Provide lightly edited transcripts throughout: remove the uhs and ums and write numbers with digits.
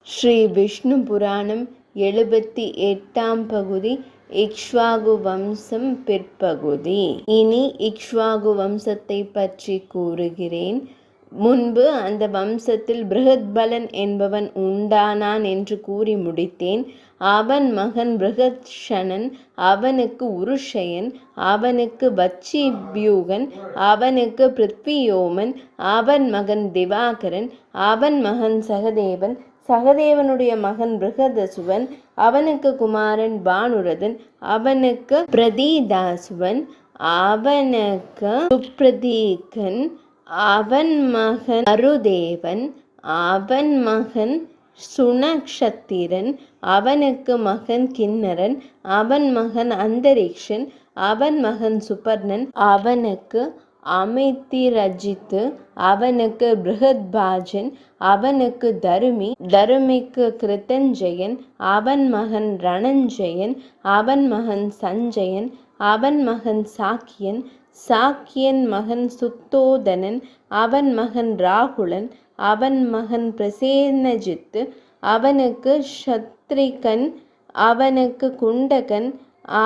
ஸ்ரீ விஷ்ணு புராணம் 78ஆம் பகுதி இக்ஷ்வாகு வம்சம் பிற்பகுதி. இனி இக்ஷ்வாகு வம்சத்தை பற்றி கூறுகிறேன். முன்பு அந்த வம்சத்தில் பிருஹத்பலன் என்பவன் உண்டானான் என்று கூறி முடித்தேன். அவன் மகன் பிருஹத்ஷனன், அவனுக்கு உருஷயன், அவனுக்கு வச்சிப்யூகன், அவனுக்கு பிருத்வியோமன், அவன் மகன் திவாகரன், அவன் மகன் சகதேவன், சகதேவனுடைய மகன் பிருஹதசுவன், அவனுக்கு குமாரன் பானுரதன், அவனுக்கு பிரதிதாசுவன், அவனுக்கு சுப்ரதீகன், அவன் மகன் அருதேவன், அவன் மகன் சுனக்ஷத்திரன், அவனுக்கு மகன் கின்னரன், அவன் மகன் அந்தரிக்ஷன், அவன் மகன் சுபர்ணன், அவனுக்கு அமித்திரஜித்து, அவனுக்கு பிருஹத்பாஜன், அவனுக்கு தருமி, தருமிக்கு கிருத்தஞ்சயன், அவன் மகன் ரணஞ்சயன், அவன் மகன் சஞ்சயன், அவன் மகன் சாக்கியன், சாக்கியன் மகன் சுத்தோதனன், அவன் மகன் ராகுலன், அவன் மகன் பிரசேனஜித்து, அவனுக்கு ஷத்ரிகன், அவனுக்கு குண்டகன்,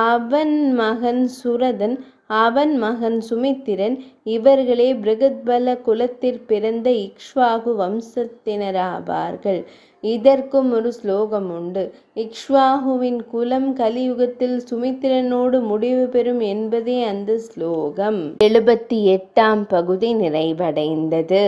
அவன் மகன் சுரதன், அவன் மகன் சுமித்திரன். இவர்களே பிருகத்பல குலத்தில் பிறந்த இக்ஷ்வாகு வம்சத்தினராவார்கள். இதற்கும் ஒரு ஸ்லோகம் உண்டு. இக்ஷ்வாகுவின் குலம் கலியுகத்தில் சுமித்திரனோடு முடிவு பெறும் என்பதே அந்த ஸ்லோகம். 78ஆம் பகுதி நிறைவடைந்தது.